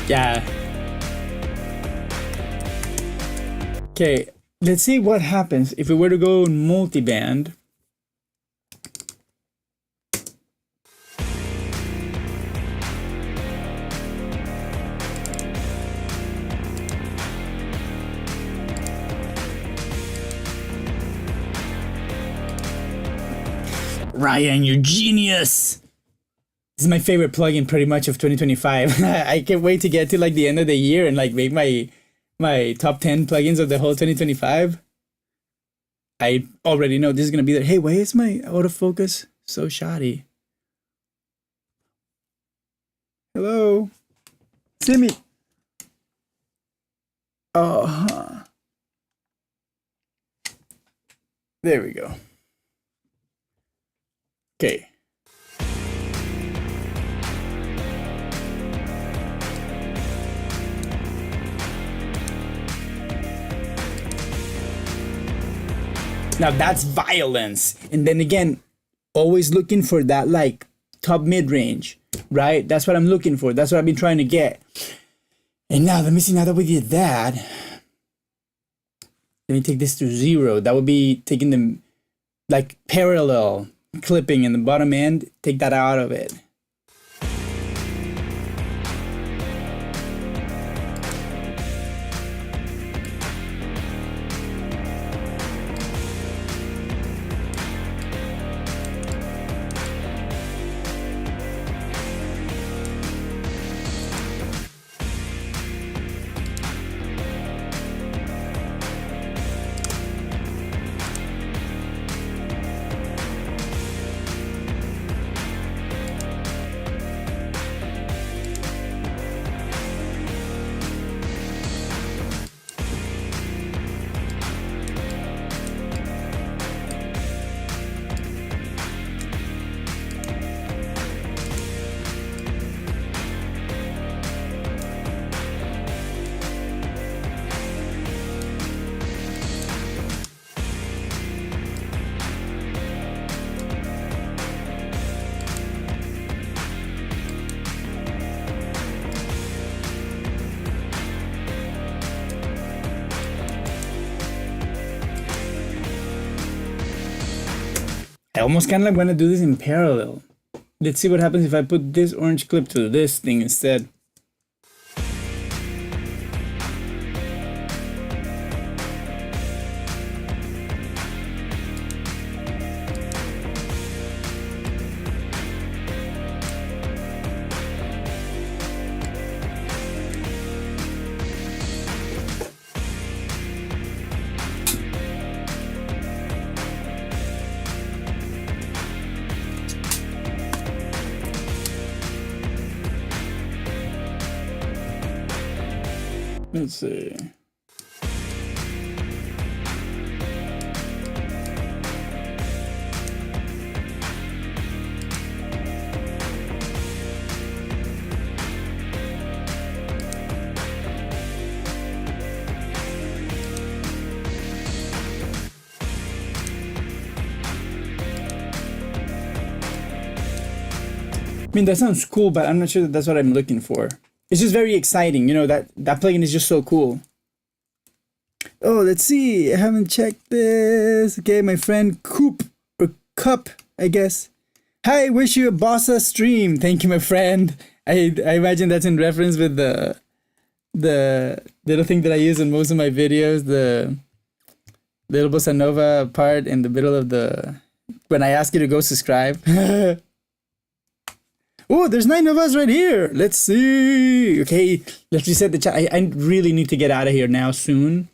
Yeah. Okay, let's see what happens if we were to go multiband. Ryan, you're genius. This is my favorite plugin pretty much of 2025. I can't wait to get to like the end of the year and like make my top 10 plugins of the whole 2025. I already know this is gonna be there. Hey, why is my autofocus so shoddy? Hello? Simi. Oh, there we go. Okay. Now that's violence. And then again, always looking for that like top mid range, right? That's what I'm looking for. That's what I've been trying to get. And now, let me see, now that we did that, let me take this to 0. That would be taking them like parallel clipping in the bottom end. Take that out of it. I almost kind of like want to do this in parallel. Let's see what happens if I put this orange clip to this thing instead. Let's see. I mean, that sounds cool, but I'm not sure that that's what I'm looking for. It's just very exciting, you know, that plugin is just so cool. Oh, let's see. I haven't checked this. Okay, my friend Coop, or Cup, I guess. Hi, wish you a bossa stream. Thank you, my friend. I imagine that's in reference with the little thing that I use in most of my videos, the little bossa nova part in the middle of the, when I ask you to go subscribe. Oh, there's 9 of us right here. Let's see. Okay, let's reset the chat. I really need to get out of here now soon.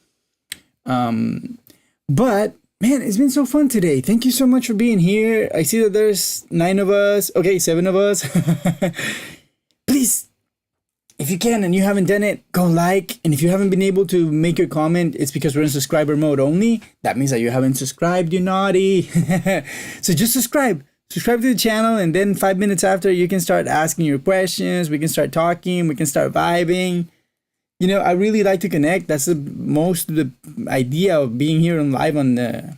But man, it's been so fun today. Thank you so much for being here. I see that there's 9 of us. Okay, 7 of us. Please, if you can and you haven't done it, go like. And if you haven't been able to make your comment, it's because we're in subscriber mode only. That means that you haven't subscribed, you naughty. So just subscribe. Subscribe to the channel, and then 5 minutes after, you can start asking your questions. We can start talking. We can start vibing. You know, I really like to connect. That's the idea of being here on live on the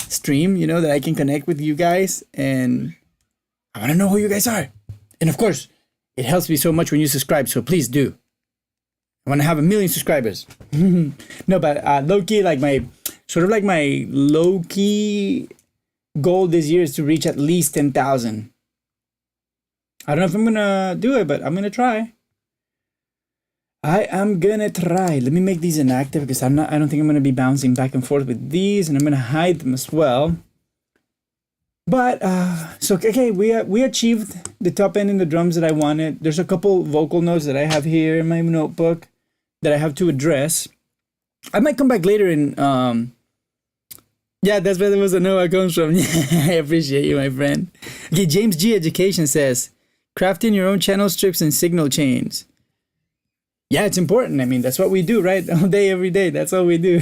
stream, you know, that I can connect with you guys. And I want to know who you guys are. And of course, it helps me so much when you subscribe. So please do. I want to have 1 million subscribers. No, but low-key, like my low-key goal this year is to reach at least 10,000. I don't know if I'm gonna do it, but I'm gonna try. I am gonna try. Let me make these inactive because I don't think I'm gonna be bouncing back and forth with these, and I'm gonna hide them as well. But so okay, we achieved the top end in the drums that I wanted. There's a couple vocal notes that I have here in my notebook that I have to address. I might come back later and yeah, that's where the bossa nova comes from. I appreciate you, my friend. Okay, James G Education says, crafting your own channel strips and signal chains. Yeah, it's important. I mean, that's what we do, right? All day, every day. That's all we do.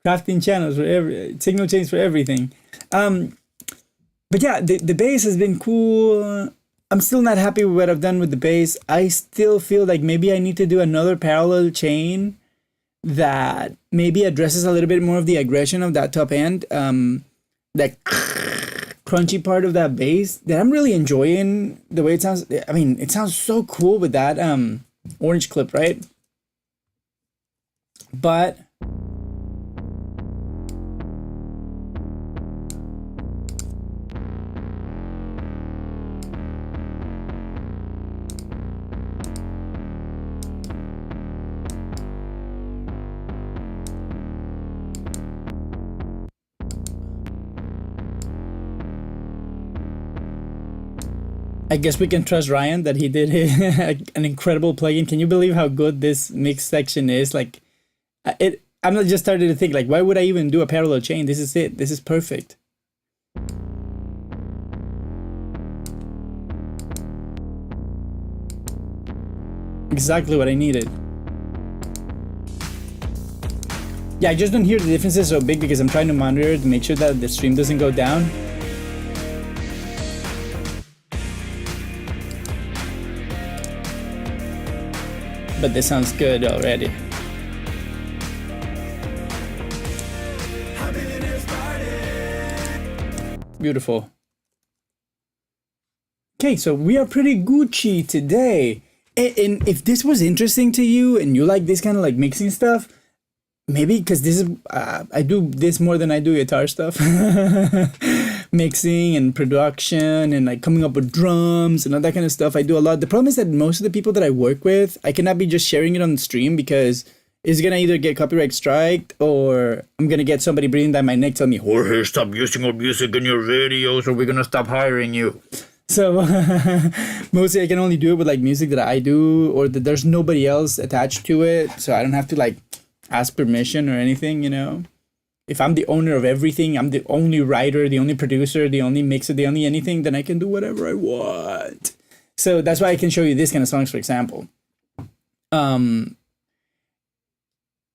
Crafting channels for signal chains for everything. But yeah, the bass has been cool. I'm still not happy with what I've done with the bass. I still feel like maybe I need to do another parallel chain that maybe addresses a little bit more of the aggression of that top end, that crunchy part of that bass that I'm really enjoying the way it sounds. I mean, it sounds so cool with that orange clip, right? But I guess we can trust Ryan that he did an incredible plugin. Can you believe how good this mix section is? Like, I'm not just starting to think like, why would I even do a parallel chain? This is it. This is perfect. Exactly what I needed. Yeah, I just don't hear the differences so big because I'm trying to monitor it to make sure that the stream doesn't go down. But this sounds good already. Beautiful. Okay, so we are pretty Gucci today. And if this was interesting to you and you like this kind of like mixing stuff, maybe because this is I do this more than I do guitar stuff, mixing and production and like coming up with drums and all that kind of stuff. I do a lot. The problem is that most of the people that I work with, I cannot be just sharing it on the stream because it's gonna either get copyright striked or I'm gonna get somebody breathing down my neck telling me, Jorge, stop using our music in your videos or we're gonna stop hiring you. So mostly I can only do it with like music that I do or that there's nobody else attached to it. So I don't have to like ask permission or anything, you know. If I'm the owner of everything, I'm the only writer, the only producer, the only mixer, the only anything, then I can do whatever I want. So that's why I can show you this kind of songs, for example. And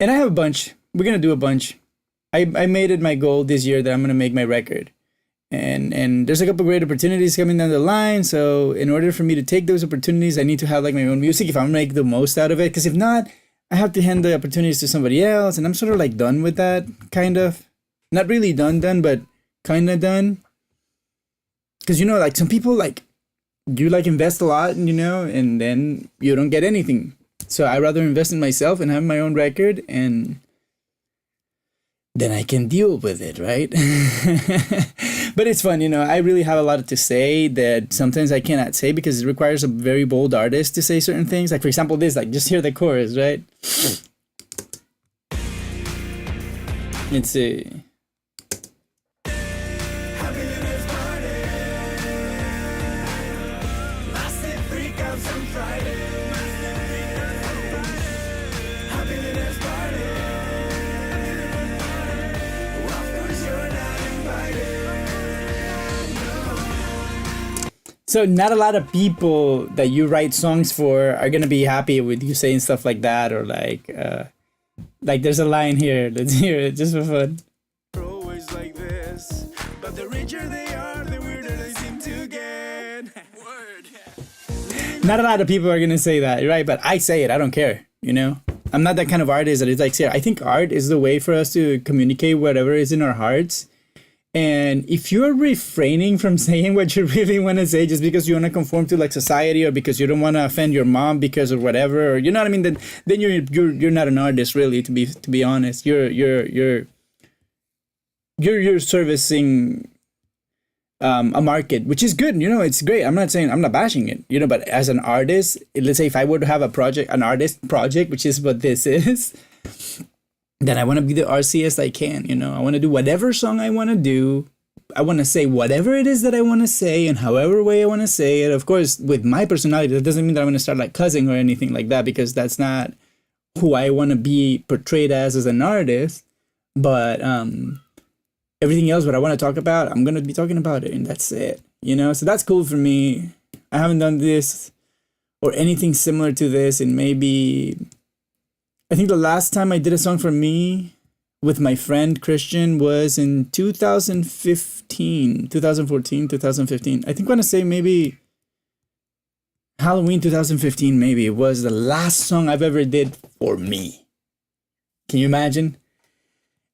I have a bunch. We're going to do a bunch. I made it my goal this year that I'm going to make my record. And there's a couple great opportunities coming down the line. So in order for me to take those opportunities, I need to have like my own music if I'm going to make the most out of it. Because if not, I have to hand the opportunities to somebody else. And I'm sort of like done with that, kind of. Not really done, but kind of done. Because, you know, like some people like, you like invest a lot, you know, and then you don't get anything. So I rather invest in myself and have my own record and then I can deal with it, right? But it's fun, you know, I really have a lot to say that sometimes I cannot say because it requires a very bold artist to say certain things. Like, for example, this, like, just hear the chorus, right? Let's see. So not a lot of people that you write songs for are gonna be happy with you saying stuff like that, or like there's a line here. Let's hear it just for fun. Always like this, but the richer they are, the weirder they seem to get. Word. Not a lot of people are gonna say that, right? But I say it. I don't care. You know, I'm not that kind of artist that is like, I think art is the way for us to communicate whatever is in our hearts. And if you're refraining from saying what you really want to say just because you want to conform to like society or because you don't want to offend your mom because of whatever, or you know what I mean, then you're not an artist really, to be honest. You're servicing a market, which is good, you know, it's great. I'm not bashing it, you know, but as an artist, let's say if I were to have an artist project, which is what this is, then I want to be the RCest I can, you know. I want to do whatever song I want to do. I want to say whatever it is that I want to say and however way I want to say it. Of course, with my personality, that doesn't mean that I'm going to start like cussing or anything like that, because that's not who I want to be portrayed as an artist. But everything else, what I want to talk about, I'm going to be talking about it, and that's it, you know. So that's cool for me. I haven't done this or anything similar to this in maybe... I think the last time I did a song for me with my friend Christian was in 2015, 2014, 2015. I think I want to say maybe Halloween 2015, maybe. It was the last song I've ever did for me. Can you imagine?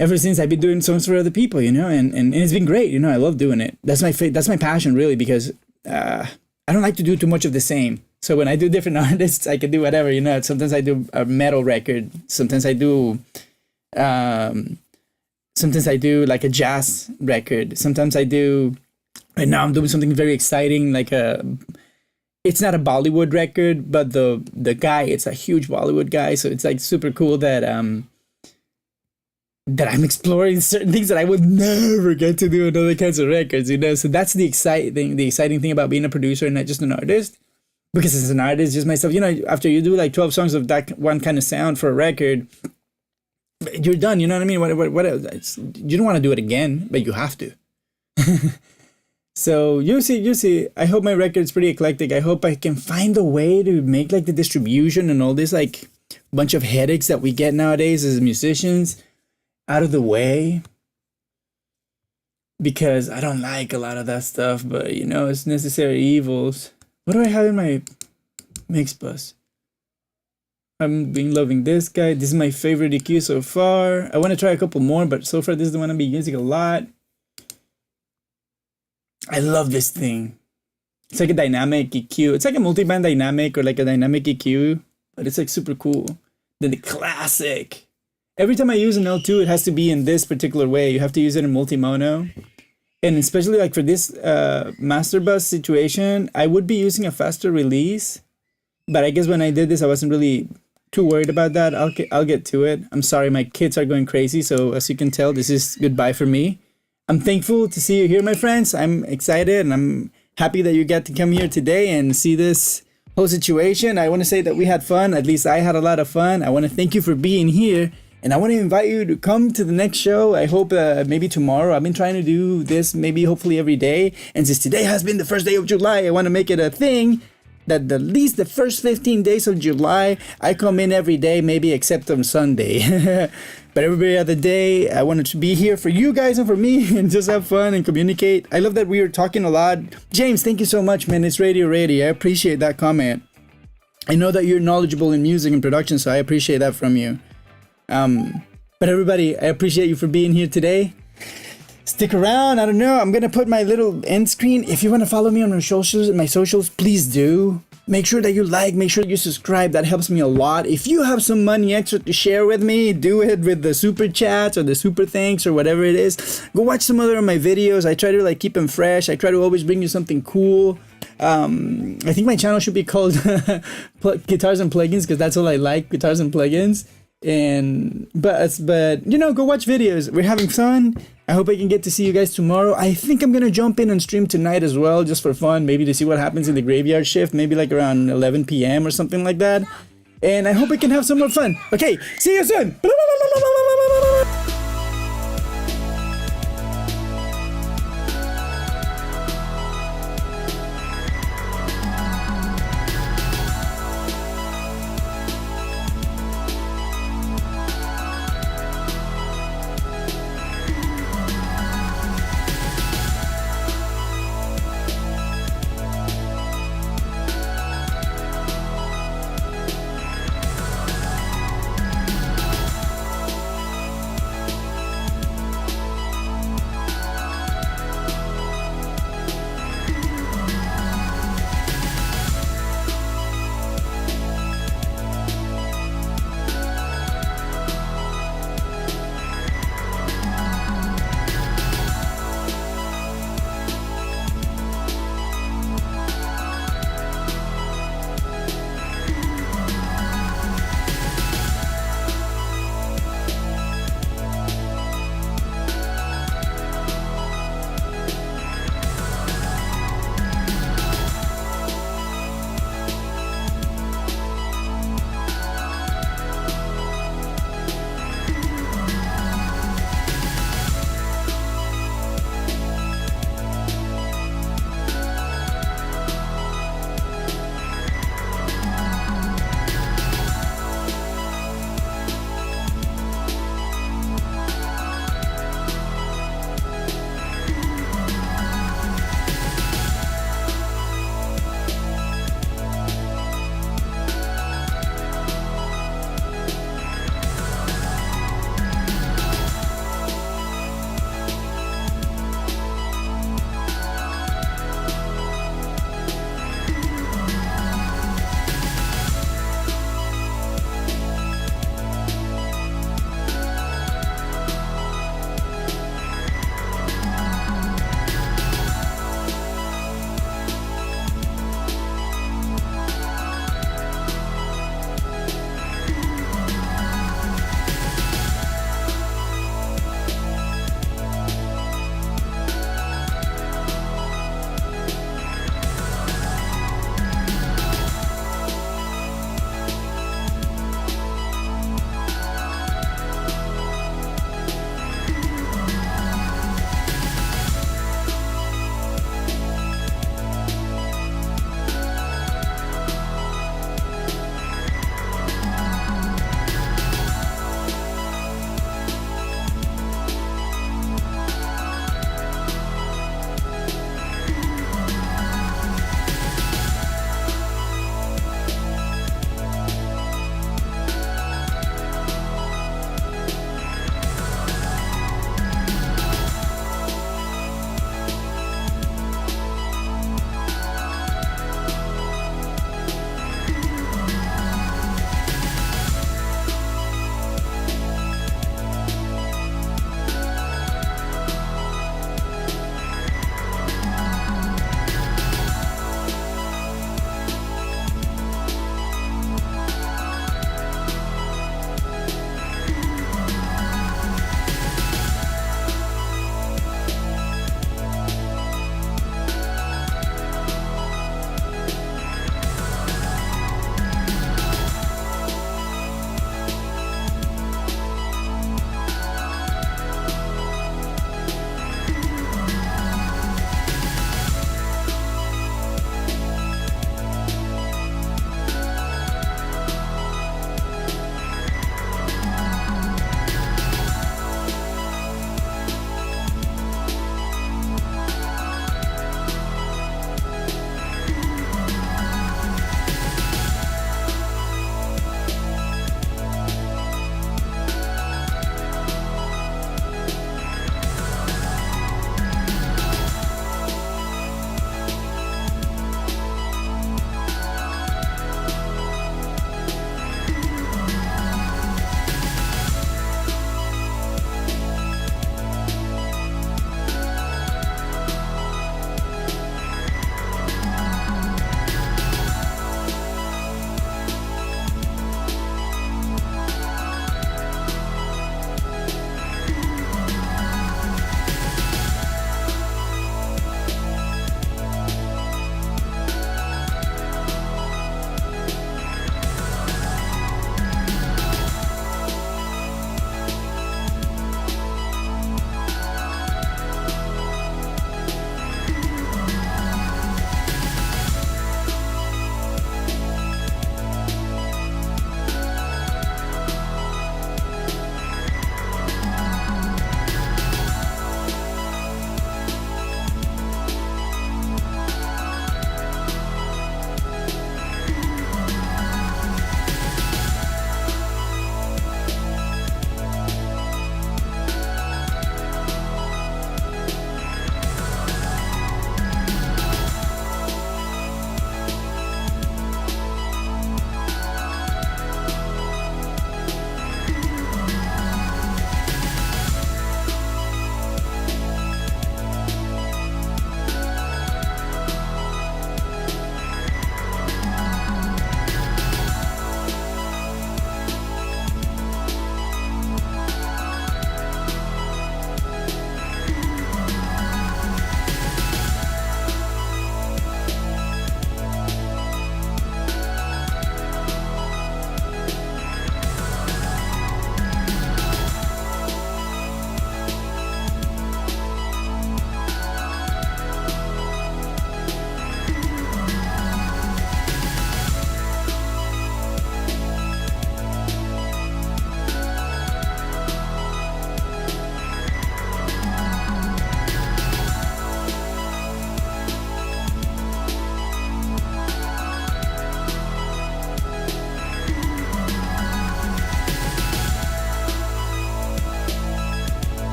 Ever since I've been doing songs for other people, you know, and it's been great. You know, I love doing it. That's my passion, really, because I don't like to do too much of the same. So when I do different artists, I can do whatever, you know. Sometimes I do a metal record. Sometimes I do like a jazz record. Sometimes I do, right now I'm doing something very exciting, like it's not a Bollywood record, but the guy, it's a huge Bollywood guy. So it's like super cool that that I'm exploring certain things that I would never get to do in other kinds of records, you know. So that's the exciting thing about being a producer and not just an artist. Because as an artist, just myself, you know, after you do like 12 songs of that one kind of sound for a record, you're done. You know what I mean? What you don't want to do it again, but you have to. So you see. I hope my record's pretty eclectic. I hope I can find a way to make like the distribution and all this like bunch of headaches that we get nowadays as musicians out of the way. Because I don't like a lot of that stuff, but you know, it's necessary evils. What do I have in my mix bus? I've been loving this guy. This is my favorite EQ so far. I want to try a couple more, but so far this is the one I've been using a lot. I love this thing. It's like a dynamic EQ. It's like a multi-band dynamic or like a dynamic EQ, but it's like super cool. Then the classic every time I use an L2, it has to be in this particular way. You have to use it in multi-mono. And especially like for this master bus situation, I would be using a faster release. But I guess when I did this, I wasn't really too worried about that. I'll get to it. I'm sorry, my kids are going crazy. So as you can tell, this is goodbye for me. I'm thankful to see you here, my friends. I'm excited and I'm happy that you got to come here today and see this whole situation. I want to say that we had fun. At least I had a lot of fun. I want to thank you for being here. And I want to invite you to come to the next show. I hope maybe tomorrow. I've been trying to do this maybe hopefully every day. And since today has been the first day of July, I want to make it a thing that at least the first 15 days of July, I come in every day, maybe except on Sunday. But every other day, I wanted to be here for you guys and for me and just have fun and communicate. I love that we are talking a lot. James, thank you so much, man. It's Radio Ready. I appreciate that comment. I know that you're knowledgeable in music and production, so I appreciate that from you. But everybody, I appreciate you for being here today. Stick around. I don't know. I'm going to put my little end screen. If you want to follow me on my socials, please do. Make sure that you like, make sure you subscribe. That helps me a lot. If you have some money extra to share with me, do it with the super chats or the super thanks or whatever it is. Go watch some other of my videos. I try to like keep them fresh. I try to always bring you something cool. I think my channel should be called Guitars and Plugins because that's all I like, guitars and plugins. But you know, go watch videos. We're having fun. I hope I can get to see you guys tomorrow. I think I'm gonna jump in and stream tonight as well, just for fun, maybe to see what happens in the graveyard shift, maybe like around 11 p.m. or something like that. And I hope I can have some more fun. Okay, see you soon.